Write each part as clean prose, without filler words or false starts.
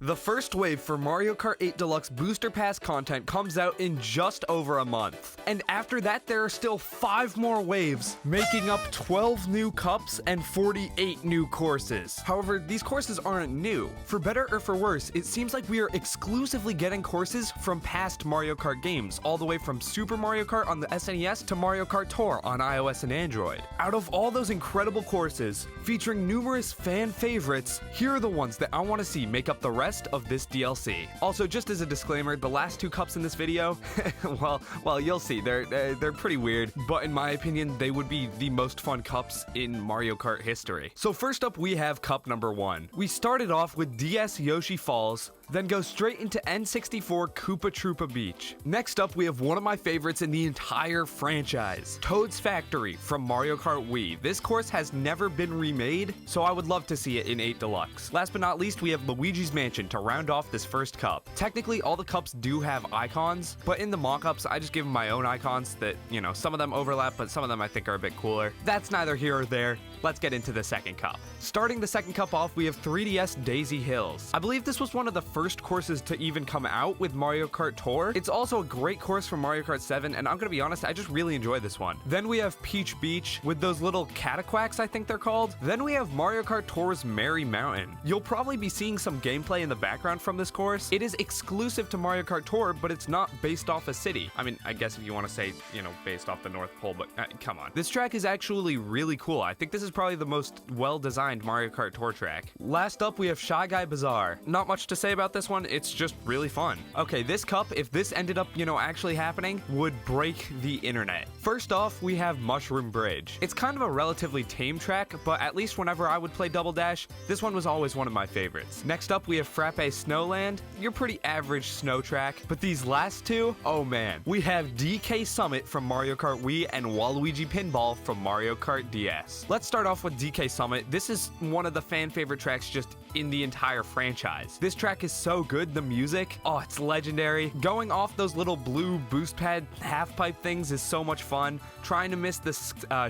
The first wave for Mario Kart 8 Deluxe Booster Pass content comes out in just over a month. And after that, there are still 5 more waves, making up 12 new cups and 48 new courses. However, these courses aren't new. For better or for worse, it seems like we are exclusively getting courses from past Mario Kart games, all the way from Super Mario Kart on the SNES to Mario Kart Tour on iOS and Android. Out of all those incredible courses, featuring numerous fan favorites, here are the ones that I want to see make up the rest of this DLC. Also, just as a disclaimer, the last 2 cups in this video, well, you'll see, they're pretty weird, but in my opinion, they would be the most fun cups in Mario Kart history. So first up, we have cup number 1. We started off with DS Yoshi Falls, then go straight into N64 Koopa Troopa Beach. Next up, we have one of my favorites in the entire franchise, Toad's Factory from Mario Kart Wii. This course has never been remade, so I would love to see it in 8 Deluxe. Last but not least, we have Luigi's Mansion to round off this first cup. Technically, all the cups do have icons, but in the mock-ups, I just give them my own icons that, you know, some of them overlap, but some of them I think are a bit cooler. That's neither here or there. Let's get into the second cup. Starting the second cup off, we have 3DS Daisy Hills. I believe this was one of the first courses to even come out with Mario Kart Tour. It's also a great course from Mario Kart 7, and I'm gonna be honest, I just really enjoy this one. Then we have Peach Beach with those little cataquacks, I think they're called. Then we have Mario Kart Tour's Merry Mountain. You'll probably be seeing some gameplay in the background from this course. It is exclusive to Mario Kart Tour, but it's not based off a city. I mean, I guess if you want to say, you know, based off the North Pole, but come on. This track is actually really cool. I think this is probably the most well-designed Mario Kart Tour track. Last up, we have Shy Guy Bazaar. Not much to say about this one, it's just really fun. Okay, this cup, if this ended up, you know, actually happening, would break the internet. First off, we have Mushroom Bridge. It's kind of a relatively tame track, but at least whenever I would play Double Dash, this one was always one of my favorites. Next up, we have Frappe Snowland. Your pretty average snow track, but these last 2, oh man. We have DK Summit from Mario Kart Wii and Waluigi Pinball from Mario Kart DS. Let's start off with DK Summit. This is one of the fan favorite tracks just in the entire franchise. This track is so good, the music, oh, it's legendary. Going off those little blue boost pad half pipe things is so much fun. Trying to miss the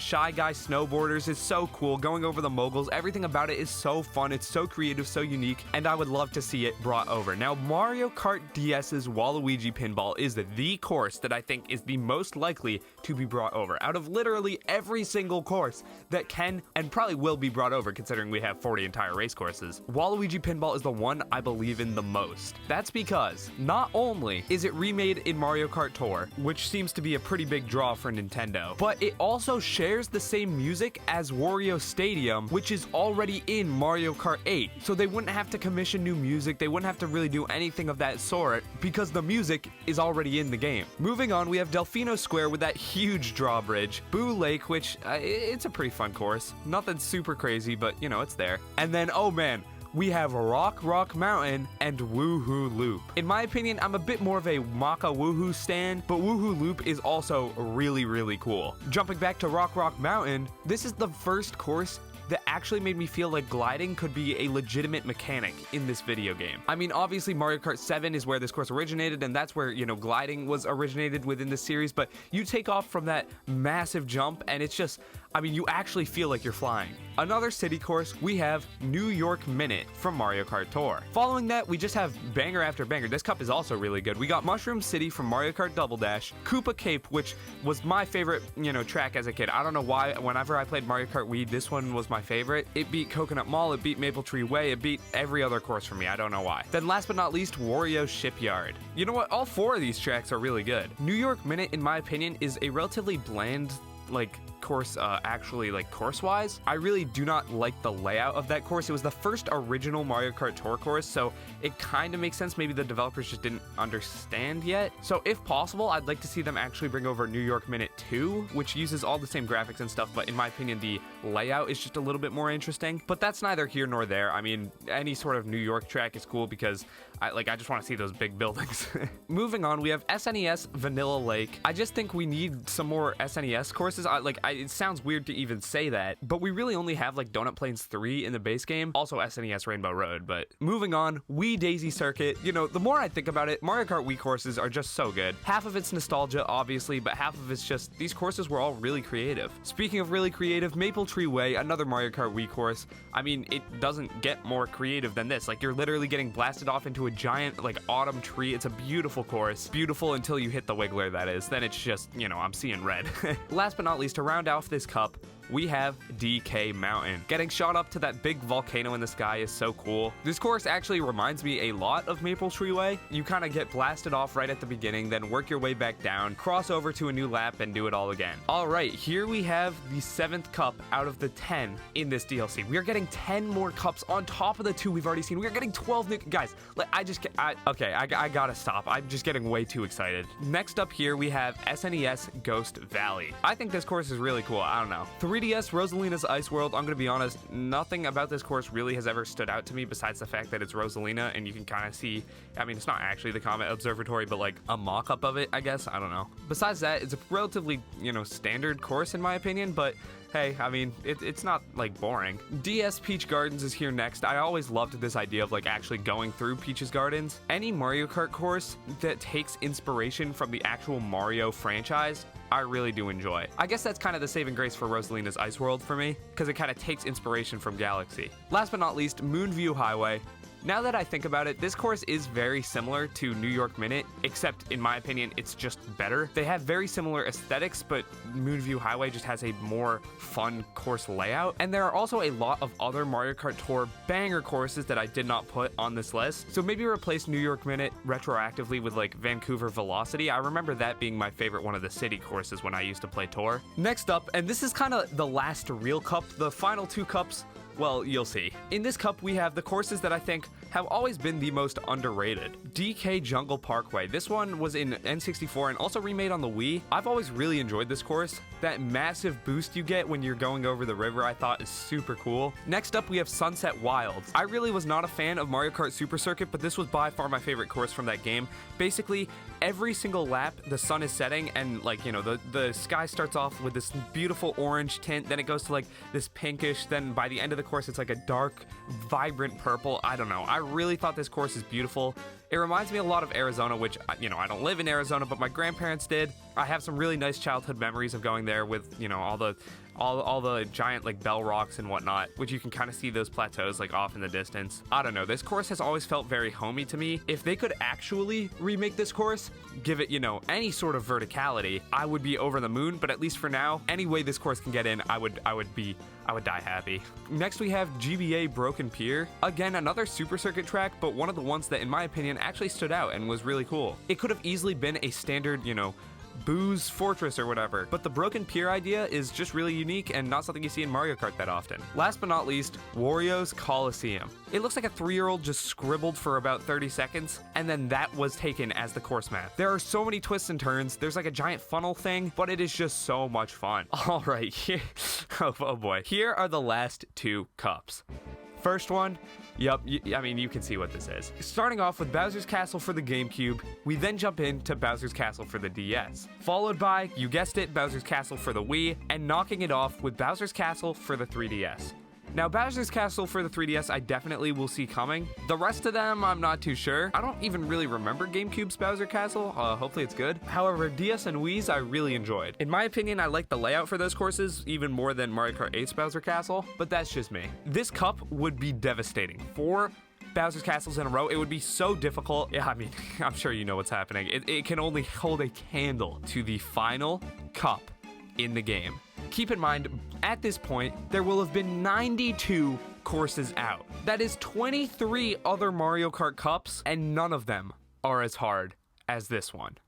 Shy Guy snowboarders is so cool. Going over the moguls, everything about it is so fun. It's so creative, so unique, and I would love to see it brought over. Now, Mario Kart DS's Waluigi Pinball is the course that I think is the most likely to be brought over. Out of literally every single course that can and probably will be brought over, considering we have 40 entire race courses, Waluigi Pinball is the one I believe in the most. That's because not only is it remade in Mario Kart Tour, which seems to be a pretty big draw for Nintendo, but it also shares the same music as Wario Stadium, which is already in Mario Kart 8. So they wouldn't have to commission new music, they wouldn't have to really do anything of that sort, because the music is already in the game. Moving on, we have Delfino Square with that huge drawbridge, Boo Lake, which it's a pretty fun course. Nothing super crazy, but you know, it's there. And then, oh man, we have Rock Mountain and Woohoo Loop. In my opinion, I'm a bit more of a Maka Woohoo stan, but Woohoo Loop is also really, really cool. Jumping back to Rock Mountain, this is the first course that actually made me feel like gliding could be a legitimate mechanic in this video game. I mean, obviously Mario Kart 7 is where this course originated, and that's where, you know, gliding was originated within the series, but you take off from that massive jump and it's just, I mean, you actually feel like you're flying. Another city course, we have New York Minute from Mario Kart Tour. Following that, we just have banger after banger. This cup is also really good. We got Mushroom City from Mario Kart Double Dash, Koopa Cape, which was my favorite, you know, track as a kid. I don't know why, whenever I played Mario Kart Wii, this one was my favorite. It beat Coconut Mall, it beat Maple Tree Way, it beat every other course for me. I don't know why. Then last but not least, Wario Shipyard. You know what? All 4 of these tracks are really good. New York Minute, in my opinion, is a relatively bland, like, course, actually, like, course-wise. I really do not like the layout of that course. It was the first original Mario Kart Tour course, so it kind of makes sense. Maybe the developers just didn't understand yet. So if possible, I'd like to see them actually bring over New York Minute 2, which uses all the same graphics and stuff, but in my opinion, the layout is just a little bit more interesting. But that's neither here nor there. I mean, any sort of New York track is cool because I just want to see those big buildings. Moving on, we have SNES Vanilla Lake. I just think we need some more SNES courses courses. It sounds weird to even say that, but we really only have like Donut Plains 3 in the base game, also SNES Rainbow Road. But moving on, Wii Daisy Circuit. You know, the more I think about it, Mario Kart Wii courses are just so good. Half of it's nostalgia, obviously, but half of it's just these courses were all really creative. Speaking of really creative, Maple Tree Way, another Mario Kart Wii course. I mean, it doesn't get more creative than this. Like, you're literally getting blasted off into a giant, like, autumn tree. It's a beautiful course. Beautiful until you hit the wiggler, that is. Then it's just, you know, I'm seeing red. Last but not least, to round off this cup, we have DK Mountain. Getting shot up to that big volcano in the sky is so cool. This course actually reminds me a lot of Maple Tree Way. You kind of get blasted off right at the beginning, then work your way back down, cross over to a new lap, and do it all again. All right, here we have the 7th cup out of the 10 in this DLC. We are getting 10 more cups on top of the 2 we've already seen. We are getting 12 new... Guys, like, I gotta stop. I'm just getting way too excited. Next up here, we have SNES Ghost Valley. I think this course is really cool. I don't know. 3DS Rosalina's Ice World. I'm gonna be honest, nothing about this course really has ever stood out to me besides the fact that it's Rosalina, and you can kind of see, I mean, it's not actually the Comet Observatory, but like a mock-up of it, I guess. I don't know. Besides that, it's a relatively, you know, standard course in my opinion, but hey, I mean, it's not like boring. DS Peach Gardens is here next. I always loved this idea of like actually going through Peach's Gardens. Any Mario Kart course that takes inspiration from the actual Mario franchise, I really do enjoy. I guess that's kind of the saving grace for Rosalina's Ice World for me, because it kind of takes inspiration from Galaxy. Last but not least, Moonview Highway. Now that I think about it, this course is very similar to New York Minute, except in my opinion, it's just better. They have very similar aesthetics, but Moonview Highway just has a more fun course layout. And there are also a lot of other Mario Kart Tour banger courses that I did not put on this list. So maybe replace New York Minute retroactively with like Vancouver Velocity. I remember that being my favorite one of the city courses when I used to play Tour. Next up, and this is kind of the last real cup, the final 2 cups, well, you'll see. In this cup, we have the courses that I think have always been the most underrated. DK Jungle Parkway. This one was in N64 and also remade on the Wii. I've always really enjoyed this course. That massive boost you get when you're going over the river I thought is super cool. Next up, we have Sunset Wilds. I really was not a fan of Mario Kart Super Circuit, but this was by far my favorite course from that game. Basically, every single lap, the sun is setting and like, you know, the sky starts off with this beautiful orange tint, then it goes to like this pinkish, then by the end of the course, it's like a dark, vibrant purple. I don't know. I really thought this course is beautiful. It reminds me a lot of Arizona, which, you know, I don't live in Arizona, but my grandparents did. I have some really nice childhood memories of going there with, you know, all the giant like bell rocks and whatnot, which you can kind of see those plateaus like off in the distance. I don't know, this course has always felt very homey to me. If they could actually remake this course, give it, you know, any sort of verticality, I would be over the moon. But at least for now, any way this course can get in, I would die happy. Next we have GBA Broken Pier. Again, another Super Circuit track, but one of the ones that in my opinion actually stood out and was really cool. It could have easily been a standard, you know, Boo's Fortress or whatever, but the Broken Pier idea is just really unique and not something you see in Mario Kart that often. Last but not least, Wario's Coliseum. It looks like a 3-year-old just scribbled for about 30 seconds, and then that was taken as the course map. There are so many twists and turns, there's like a giant funnel thing, but it is just so much fun. All right, here, oh boy. Here are the last 2 cups. First one, yep, I mean, you can see what this is. Starting off with Bowser's Castle for the GameCube, we then jump into Bowser's Castle for the DS. Followed by, you guessed it, Bowser's Castle for the Wii, and knocking it off with Bowser's Castle for the 3DS. Now, Bowser's Castle for the 3DS, I definitely will see coming. The rest of them, I'm not too sure. I don't even really remember GameCube's Bowser Castle. Hopefully it's good. However, DS and Wii's I really enjoyed. In my opinion, I like the layout for those courses even more than Mario Kart 8's Bowser Castle, but that's just me. This cup would be devastating. 4 Bowser's Castles in a row, it would be so difficult. Yeah, I mean, I'm sure you know what's happening. It can only hold a candle to the final cup in the game. Keep in mind, at this point, there will have been 92 courses out. That is 23 other Mario Kart Cups, and none of them are as hard as this one.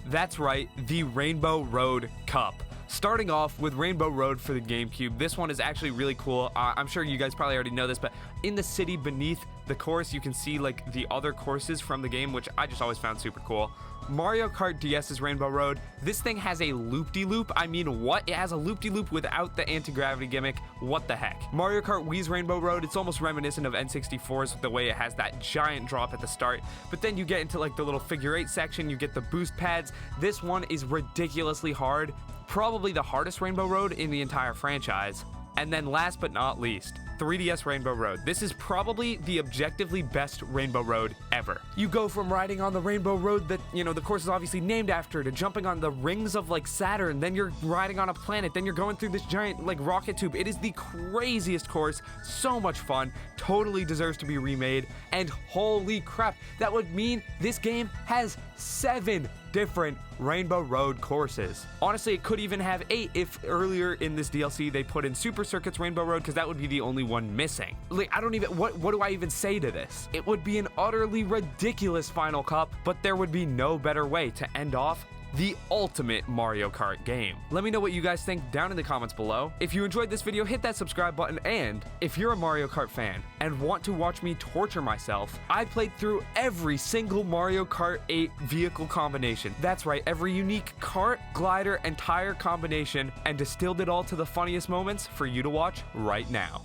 That's right, the Rainbow Road Cup. Starting off with Rainbow Road for the GameCube. This one is actually really cool. I'm sure you guys probably already know this, but In the city beneath the course, you can see like the other courses from the game, which I just always found super cool. Mario Kart DS's Rainbow Road, this thing has a loop-de-loop. I mean, what? It has a loop-de-loop without the anti-gravity gimmick. What the heck? Mario Kart Wii's Rainbow Road, it's almost reminiscent of N64's with the way it has that giant drop at the start, but then you get into like the little figure 8 section, you get the boost pads. This one is ridiculously hard, probably the hardest Rainbow Road in the entire franchise. And then last but not least, 3DS Rainbow Road. This is probably the objectively best Rainbow Road ever. You go from riding on the Rainbow Road that, you know, the course is obviously named after, to jumping on the rings of like Saturn, then you're riding on a planet, then you're going through this giant like rocket tube. It is the craziest course, so much fun, totally deserves to be remade, and holy crap, that would mean this game has 7 different Rainbow Road courses. Honestly, it could even have 8 if earlier in this DLC they put in Super Circuit's Rainbow Road, because that would be the only one missing. Like, I don't even, what do I even say to this? It would be an utterly ridiculous final cup, but there would be no better way to end off the ultimate Mario Kart game. Let me know what you guys think down in the comments below. If you enjoyed this video, hit that subscribe button, and if you're a Mario Kart fan and want to watch me torture myself, I played through every single Mario Kart 8 vehicle combination. That's right, every unique kart, glider, and tire combination, and distilled it all to the funniest moments for you to watch right now.